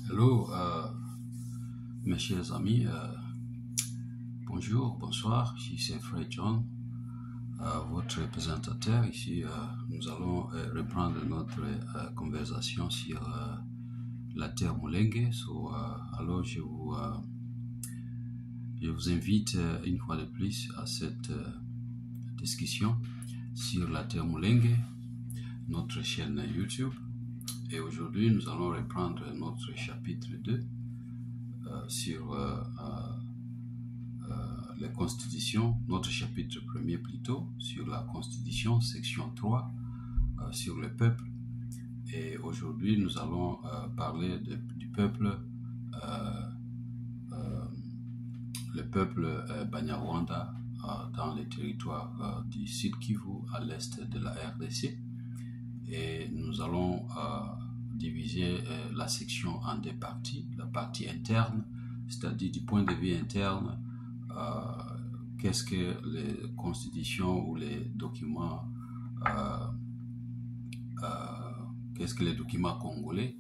Hello, mes chers amis, bonjour, bonsoir, ici c'est Fred John, votre présentateur. Ici, nous allons reprendre notre conversation sur la terre Mulenge. Alors, je vous invite une fois de plus à cette discussion sur la terre Mulenge, notre chaîne YouTube. Et aujourd'hui, nous allons reprendre notre chapitre 2 sur la Constitution, notre chapitre 1er plutôt, sur la Constitution, section 3, sur le peuple. Et aujourd'hui, nous allons parler du peuple, le peuple Banyarwanda dans les territoires du Sud Kivu, à l'est de la RDC. Et nous allons diviser la section en deux parties. La partie interne, c'est-à-dire du point de vue interne, qu'est-ce que les constitutions ou les documents, qu'est-ce que les documents congolais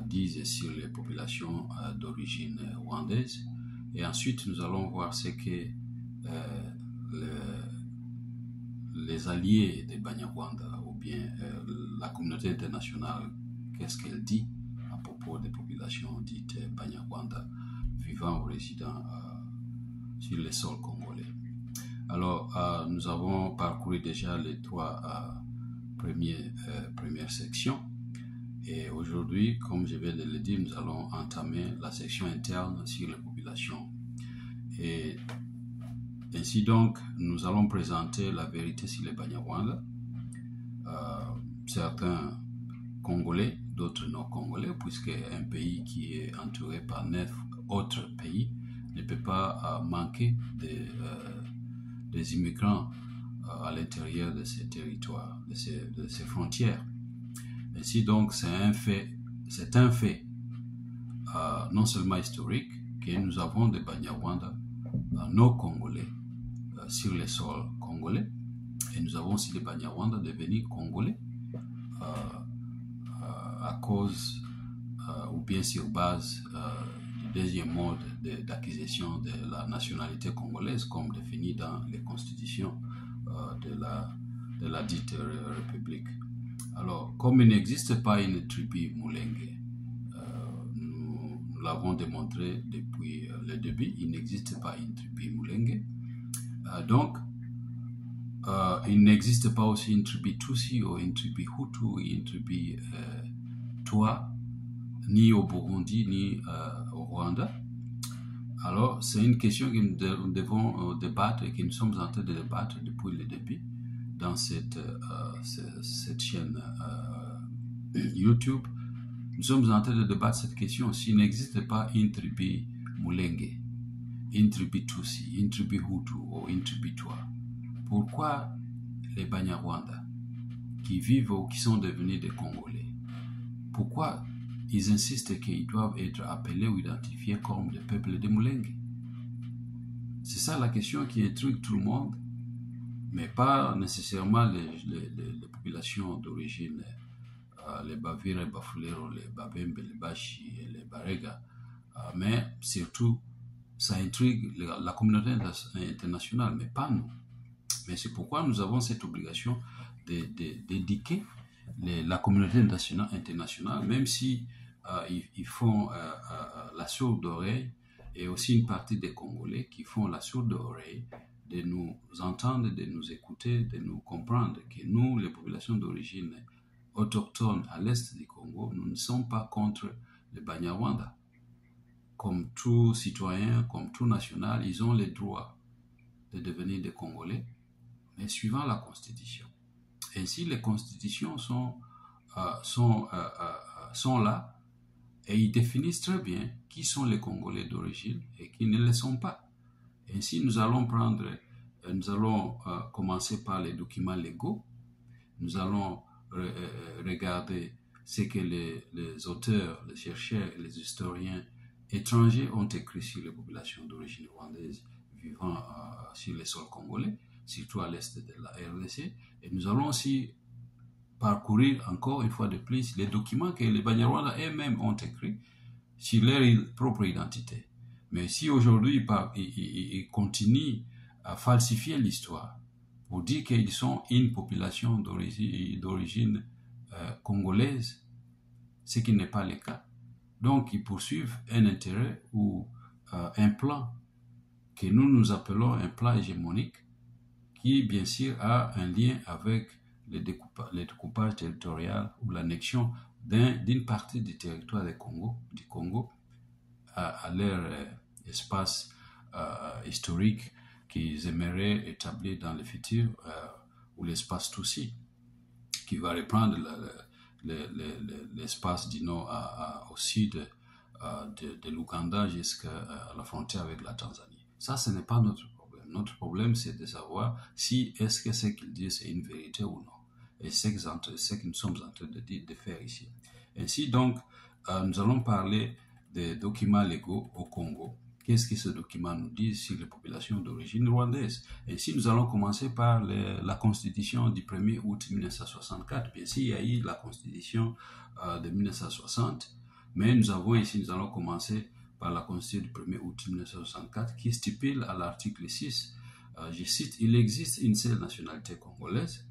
disent sur les populations d'origine rwandaise. Et ensuite, nous allons voir ce que les alliés des Banyarwanda ou bien la communauté internationale, qu'est-ce qu'elle dit à propos des populations dites Banyarwanda vivant ou résidant sur les sols congolais. Alors, nous avons parcouru déjà les trois premières sections. Et aujourd'hui, comme je viens de le dire, nous allons entamer la section interne sur les populations. Et ainsi donc, nous allons présenter la vérité sur les Banyarwanda. Certains Congolais, d'autres non Congolais, puisque un pays qui est entouré par 9 autres pays ne peut pas manquer des immigrants à l'intérieur de ces territoires, de ces frontières. Ainsi donc, c'est un fait non seulement historique, que nous avons des Banyarwanda non Congolais sur les sols congolais, et nous avons aussi des Banyarwanda devenus Congolais à cause ou bien sur base du deuxième mode d'acquisition de la nationalité congolaise comme défini dans les constitutions de la dite République. Alors, comme il n'existe pas une tribu Mulenge, nous l'avons démontré depuis le début, il n'existe pas une tribu Mulenge. Donc, il n'existe pas aussi une tribu Tutsi ou une tribu Hutu ou une tribu Twa, ni au Burundi, ni au Rwanda. Alors, c'est une question que nous devons débattre et que nous sommes en train de débattre depuis le début dans cette chaîne YouTube. Nous sommes en train de débattre cette question. S'il n'existe pas une tribu Mulenge, une tribu Tutsi, une tribu Hutu ou une tribu Twa, pourquoi les Banyarwanda qui vivent ou qui sont devenus des Congolais, pourquoi ils insistent qu'ils doivent être appelés ou identifiés comme le peuple des Mulenge? C'est ça la question qui intrigue tout le monde, mais pas nécessairement les populations d'origine, les Bavira, les Bafulero, les Babembe, les Bashi et les Barega, mais surtout ça intrigue la communauté internationale, mais pas nous. Mais c'est pourquoi nous avons cette obligation d'éduquer la communauté internationale, même si ils font la sourde oreille, et aussi une partie des Congolais qui font la sourde oreille, de nous entendre, de nous écouter, de nous comprendre que nous, les populations d'origine autochtone à l'est du Congo, nous ne sommes pas contre les Banyarwanda. Comme tout citoyen, comme tout national, ils ont le droit de devenir des Congolais, mais suivant la Constitution. Ainsi, les constitutions sont là et ils définissent très bien qui sont les Congolais d'origine et qui ne le sont pas. Ainsi, nous allons commencer par les documents légaux. Nous allons regarder ce que les auteurs, les chercheurs et les historiens étrangers ont écrit sur les populations d'origine rwandaise vivant sur les sols congolais, surtout à l'est de la RDC. Et nous allons aussi parcourir encore une fois de plus les documents que les Banyarwanda eux-mêmes ont écrits sur leur propre identité. Mais si aujourd'hui ils continuent à falsifier l'histoire pour dire qu'ils sont une population d'origine congolaise, ce qui n'est pas le cas. Donc ils poursuivent un intérêt ou un plan que nous appelons un plan hégémonique qui bien sûr a un lien avec le découpage territorial ou l'annexion d'une partie du territoire du Congo à leur espace historique qu'ils aimeraient établir dans le futur, ou l'espace Tutsi, qui va reprendre l'espace du nord au sud de l'Ouganda jusqu'à la frontière avec la Tanzanie. Ça, ce n'est pas notre problème. Notre problème, c'est de savoir si est-ce que ce qu'ils disent est une vérité ou non. Et c'est ce que nous sommes en train de faire ici. Ainsi donc, nous allons parler des documents légaux au Congo. Qu'est-ce que ce document nous dit sur les populations d'origine rwandaise? Ainsi, nous allons commencer par la constitution du 1er août 1964. Bien sûr, il y a eu la constitution de 1960, mais nous allons commencer par la constitution du 1er août 1964 qui stipule à l'article 6, je cite, « Il existe une seule nationalité congolaise ».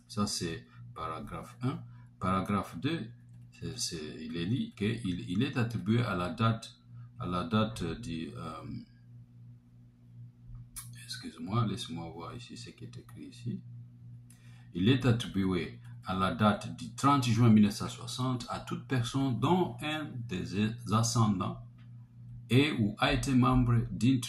Ça, c'est paragraphe 1. Paragraphe 2, il est dit qu'il est attribué à la date du... excuse-moi, laisse-moi voir ici ce qui est écrit ici. Il est attribué à la date du 30 juin 1960 à toute personne dont un des ascendants est ou a été membre d'une